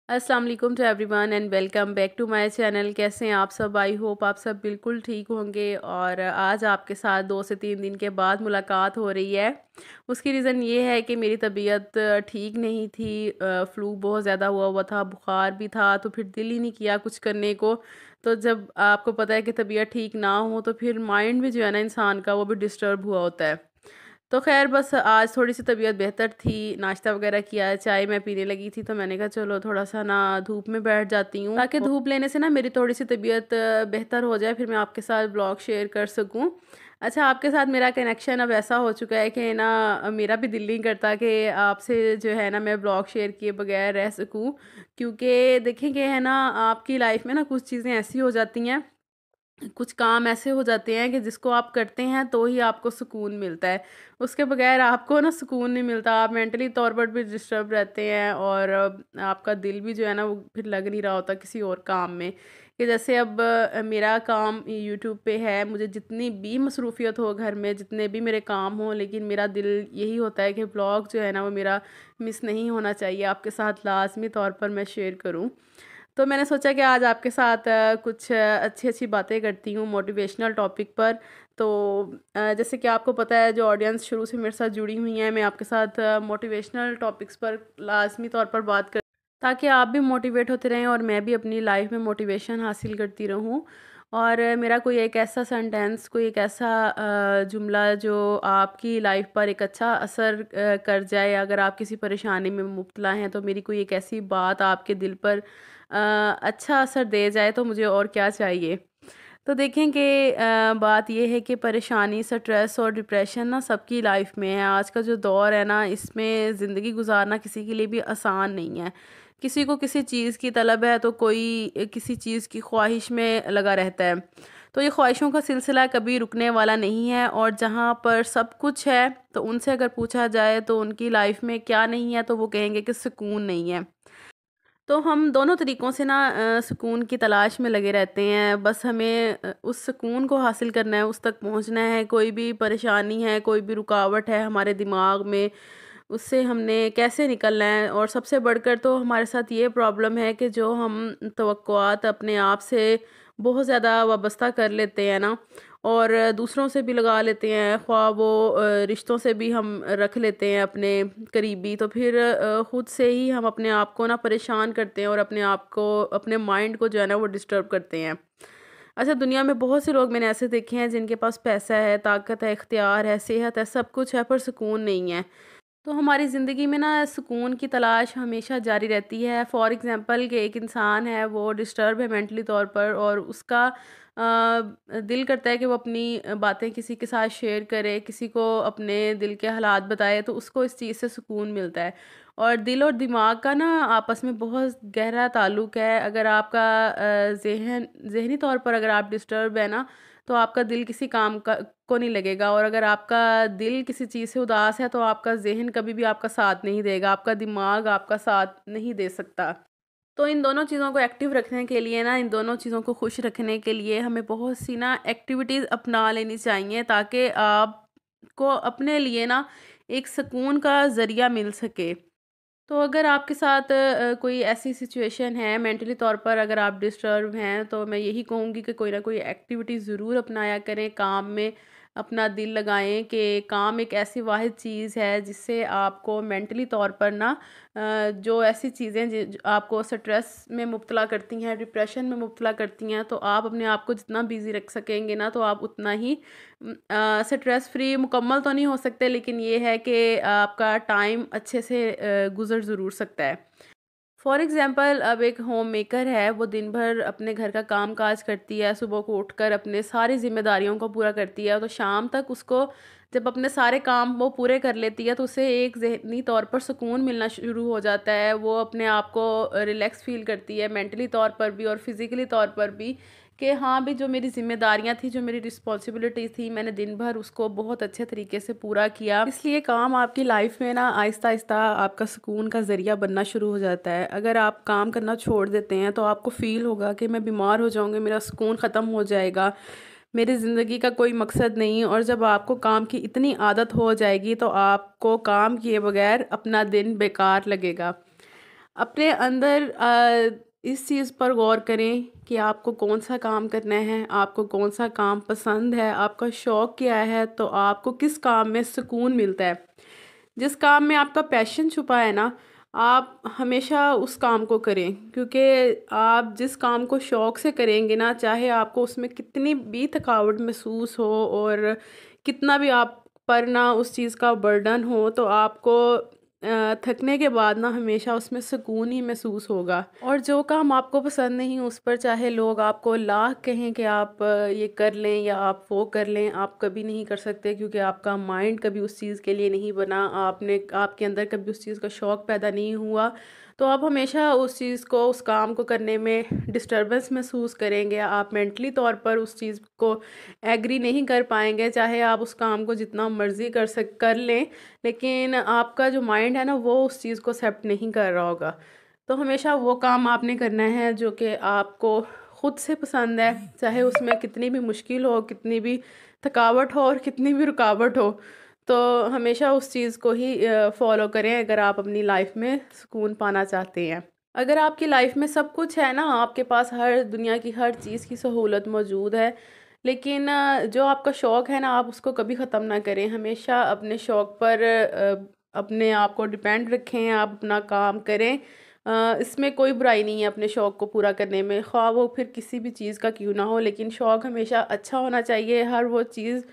अस्सलाम वालेकुम to everyone and welcome back to my channel. कैसे हैं आप सब? आई होप आप सब बिल्कुल ठीक होंगे। और आज आपके साथ 2 से 3 दिन के बाद मुलाकात हो रही है। उसकी रीज़न ये है कि मेरी तबीयत ठीक नहीं थी। फ्लू बहुत ज़्यादा हुआ था, बुखार भी था, तो फिर दिल ही नहीं किया कुछ करने को। तो जब आपको पता है कि तबीयत ठीक ना हो तो फिर माइंड भी जो है ना इंसान का वो भी डिस्टर्ब हुआ होता है। तो ख़ैर बस आज थोड़ी-सी तबीयत बेहतर थी, नाश्ता वग़ैरह किया, चाय मैं पीने लगी थी, तो मैंने कहा चलो थोड़ा-सा ना धूप में बैठ जाती हूँ, ताकि धूप लेने से ना मेरी थोड़ी-सी तबीयत बेहतर हो जाए, फिर मैं आपके साथ ब्लॉग शेयर कर सकूँ। अच्छा, आपके साथ मेरा कनेक्शन अब ऐसा हो चुका है कि ना मेरा भी दिल नहीं करता कि आपसे जो है ना मैं ब्लॉग शेयर किए बगैर रह सकूँ, क्योंकि देखें कि है ना आपकी लाइफ़ में ना कुछ चीज़ें ऐसी हो जाती हैं, कुछ काम ऐसे हो जाते हैं कि जिसको आप करते हैं तो ही आपको सुकून मिलता है। उसके बगैर आपको ना सुकून नहीं मिलता, आप मेंटली तौर पर भी डिस्टर्ब रहते हैं और आपका दिल भी जो है ना वो फिर लग नहीं रहा होता किसी और काम में। कि जैसे अब मेरा काम यूट्यूब पे है, मुझे जितनी भी मसरूफ़ियत हो घर में, जितने भी मेरे काम हों, लेकिन मेरा दिल यही होता है कि व्लॉग जो है ना वो मेरा मिस नहीं होना चाहिए, आपके साथ लाज़मी तौर पर मैं शेयर करूँ। तो मैंने सोचा कि आज आपके साथ कुछ अच्छी-अच्छी बातें करती हूँ मोटिवेशनल टॉपिक पर। तो जैसे कि आपको पता है, जो ऑडियंस शुरू से मेरे साथ जुड़ी हुई हैं, मैं आपके साथ मोटिवेशनल टॉपिक्स पर लाज़मी तौर पर बात कर, ताकि आप भी मोटिवेट होते रहें और मैं भी अपनी लाइफ में मोटिवेशन हासिल करती रहूँ। और मेरा कोई एक ऐसा सेंटेंस, कोई एक ऐसा जुमला जो आपकी लाइफ पर एक अच्छा असर कर जाए। अगर आप किसी परेशानी में मुब्तला हैं तो मेरी कोई एक ऐसी बात आपके दिल पर अच्छा असर दे जाए तो मुझे और क्या चाहिए। तो देखें कि बात ये है कि परेशानी, स्ट्रेस और डिप्रेशन ना सबकी लाइफ में है। आज का जो दौर है ना, इसमें ज़िंदगी गुजारना किसी के लिए भी आसान नहीं है। किसी को किसी चीज़ की तलब है तो कोई किसी चीज़ की ख्वाहिश में लगा रहता है। तो ये ख्वाहिशों का सिलसिला कभी रुकने वाला नहीं है, और जहाँ पर सब कुछ है तो उनसे अगर पूछा जाए तो उनकी लाइफ में क्या नहीं है, तो वो कहेंगे कि सुकून नहीं है। तो हम दोनों तरीक़ों से ना सुकून की तलाश में लगे रहते हैं। बस हमें उस सुकून को हासिल करना है, उस तक पहुंचना है। कोई भी परेशानी है, कोई भी रुकावट है हमारे दिमाग में, उससे हमने कैसे निकलना है। और सबसे बढ़कर तो हमारे साथ ये प्रॉब्लम है कि जो हम तवक्कुआत अपने आप से बहुत ज़्यादा वाबस्ता कर लेते हैं ना, और दूसरों से भी लगा लेते हैं, ख्वाह वो रिश्तों से भी हम रख लेते हैं अपने करीबी, तो फिर ख़ुद से ही हम अपने आप को ना परेशान करते हैं और अपने आप को, अपने माइंड को जो है ना वो डिस्टर्ब करते हैं। अच्छा, दुनिया में बहुत से लोग मैंने ऐसे देखे हैं जिनके पास पैसा है, ताकत है, इख्तियार है, सेहत है, सब कुछ है, पर सुकून नहीं है। तो हमारी ज़िंदगी में ना सुकून की तलाश हमेशा जारी रहती है। फॉर एग्ज़ाम्पल कि एक इंसान है, वो डिस्टर्ब है मेंटली तौर पर, और उसका दिल करता है कि वो अपनी बातें किसी के साथ शेयर करे, किसी को अपने दिल के हालात बताए, तो उसको इस चीज़ से सुकून मिलता है। और दिल और दिमाग का ना आपस में बहुत गहरा ताल्लुक़ है। अगर आपका ज़हनी तौर पर अगर आप डिस्टर्ब है ना, तो आपका दिल किसी काम का को नहीं लगेगा, और अगर आपका दिल किसी चीज़ से उदास है तो आपका ज़हन कभी भी आपका साथ नहीं देगा, आपका दिमाग आपका साथ नहीं दे सकता। तो इन दोनों चीज़ों को एक्टिव रखने के लिए ना, इन दोनों चीज़ों को खुश रखने के लिए हमें बहुत सी ना एक्टिविटीज़ अपना लेनी चाहिए, ताकि आपको अपने लिए ना एक सुकून का ज़रिया मिल सके। तो अगर आपके साथ कोई ऐसी सिचुएशन है मेंटली तौर पर, अगर आप डिस्टर्ब हैं, तो मैं यही कहूँगी कि कोई ना कोई एक्टिविटी ज़रूर अपनाया करें। काम में अपना दिल लगाएं कि काम एक ऐसी वाहिद चीज़ है जिससे आपको मेंटली तौर पर ना जो ऐसी चीज़ें जो आपको स्ट्रेस में मुब्तला करती हैं, डिप्रेशन में मुब्तला करती हैं, तो आप अपने आप को जितना बिज़ी रख सकेंगे ना, तो आप उतना ही स्ट्रेस फ्री मुकम्मल तो नहीं हो सकते, लेकिन ये है कि आपका टाइम अच्छे से गुज़र ज़रूर सकता है। फॉर एग्ज़ाम्पल, अब एक होम मेकर है, वो दिन भर अपने घर का काम काज करती है, सुबह को उठकर अपने सारी ज़िम्मेदारियों को पूरा करती है, तो शाम तक उसको जब अपने सारे काम वो पूरे कर लेती है तो उसे एक ज़हनी तौर पर सुकून मिलना शुरू हो जाता है। वो अपने आप को रिलैक्स फ़ील करती है, मेंटली तौर पर भी और फिज़िकली तौर पर भी, कि हाँ भी, जो मेरी ज़िम्मेदारियाँ थी, जो मेरी रिस्पॉन्सिबिलिटीज़ थी, मैंने दिन भर उसको बहुत अच्छे तरीके से पूरा किया। इसलिए काम आपकी लाइफ में ना आहिस्ता-आहिस्ता आपका सुकून का ज़रिया बनना शुरू हो जाता है। अगर आप काम करना छोड़ देते हैं तो आपको फ़ील होगा कि मैं बीमार हो जाऊँगी, मेरा सुकून ख़त्म हो जाएगा, मेरी ज़िंदगी का कोई मकसद नहीं। और जब आपको काम की इतनी आदत हो जाएगी तो आपको काम किए बगैर अपना दिन बेकार लगेगा। अपने अंदर इस चीज़ पर गौर करें कि आपको कौन सा काम करना है, आपको कौन सा काम पसंद है, आपका शौक़ क्या है, तो आपको किस काम में सुकून मिलता है। जिस काम में आपका पैशन छुपा है ना, आप हमेशा उस काम को करें, क्योंकि आप जिस काम को शौक़ से करेंगे ना, चाहे आपको उसमें कितनी भी थकावट महसूस हो और कितना भी आप पर ना उस चीज़ का बर्डन हो, तो आपको थकने के बाद ना हमेशा उसमें सुकून ही महसूस होगा। और जो काम आपको पसंद नहीं उस पर चाहे लोग आपको लाख कहें कि आप ये कर लें या आप वो कर लें, आप कभी नहीं कर सकते, क्योंकि आपका माइंड कभी उस चीज़ के लिए नहीं बना, आपके अंदर कभी उस चीज़ का शौक़ पैदा नहीं हुआ। तो आप हमेशा उस चीज़ को, उस काम को करने में डिस्टर्बेंस महसूस करेंगे, आप मेंटली तौर पर उस चीज़ को एग्री नहीं कर पाएंगे, चाहे आप उस काम को जितना मर्ज़ी कर लें, लेकिन आपका जो माइंड है ना वो उस चीज़ को एक्सेप्ट नहीं कर रहा होगा। तो हमेशा वो काम आपने करना है जो कि आपको खुद से पसंद है, चाहे उसमें कितनी भी मुश्किल हो, कितनी भी थकावट हो और कितनी भी रुकावट हो। तो हमेशा उस चीज़ को ही फॉलो करें अगर आप अपनी लाइफ में सुकून पाना चाहते हैं। अगर आपकी लाइफ में सब कुछ है ना, आपके पास हर दुनिया की हर चीज़ की सहूलत मौजूद है, लेकिन जो आपका शौक़ है ना, आप उसको कभी ख़त्म ना करें। हमेशा अपने शौक़ पर अपने आप को डिपेंड रखें, आप अपना काम करें। इसमें कोई बुराई नहीं है अपने शौक़ को पूरा करने में, ख़्वाह वो फिर किसी भी चीज़ का क्यों ना हो, लेकिन शौक़ हमेशा अच्छा होना चाहिए। हर वो चीज़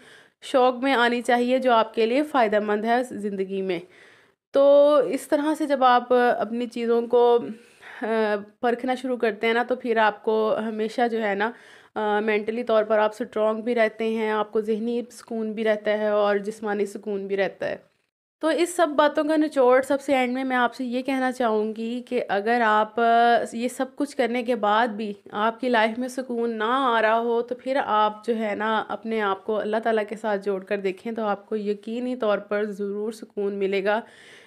शौक़ में आनी चाहिए जो आपके लिए फ़ायदेमंद है ज़िंदगी में। तो इस तरह से जब आप अपनी चीज़ों को परखना शुरू करते हैं ना, तो फिर आपको हमेशा जो है ना मेंटली तौर पर आप स्ट्रॉन्ग भी रहते हैं, आपको ज़हनी सुकून भी रहता है और जिस्मानी सुकून भी रहता है। तो इस सब बातों का निचोड़ सबसे एंड में मैं आपसे ये कहना चाहूँगी कि अगर आप ये सब कुछ करने के बाद भी आपकी लाइफ में सुकून ना आ रहा हो, तो फिर आप जो है ना अपने आप को अल्लाह ताला के साथ जोड़ कर देखें, तो आपको यकीनी तौर पर ज़रूर सुकून मिलेगा।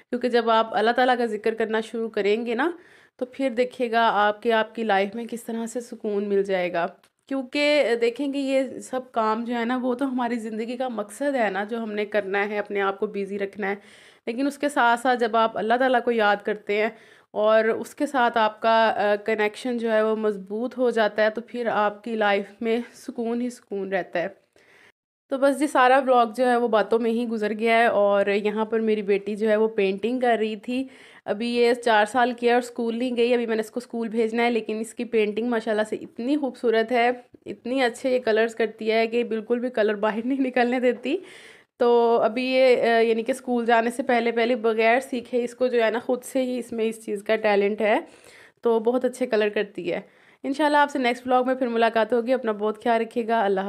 क्योंकि जब आप अल्लाह ताला का ज़िक्र करना शुरू करेंगे ना, तो फिर देखिएगा आपकी लाइफ में किस तरह से सुकून मिल जाएगा। क्योंकि देखेंगे ये सब काम जो है ना, वो तो हमारी ज़िंदगी का मकसद है ना, जो हमने करना है, अपने आप को बिज़ी रखना है। लेकिन उसके साथ-साथ जब आप अल्लाह ताला को याद करते हैं और उसके साथ आपका कनेक्शन जो है वो मज़बूत हो जाता है, तो फिर आपकी लाइफ में सुकून ही सुकून रहता है। तो बस जी सारा व्लॉग जो है वो बातों में ही गुज़र गया है। और यहाँ पर मेरी बेटी जो है वो पेंटिंग कर रही थी। अभी ये 4 साल की है और स्कूल नहीं गई, अभी मैंने इसको स्कूल भेजना है, लेकिन इसकी पेंटिंग माशाल्लाह से इतनी खूबसूरत है, इतनी अच्छे ये कलर्स करती है कि बिल्कुल भी कलर बाहर नहीं निकलने देती। तो अभी ये यानी कि स्कूल जाने से पहले पहले बगैर सीखे इसको जो है ना खुद से ही इसमें इस चीज़ का टैलेंट है, तो बहुत अच्छे कलर करती है। इंशाल्लाह आपसे नेक्स्ट व्लॉग में फिर मुलाकात होगी। अपना बहुत ख्याल रखिएगा। अल्लाह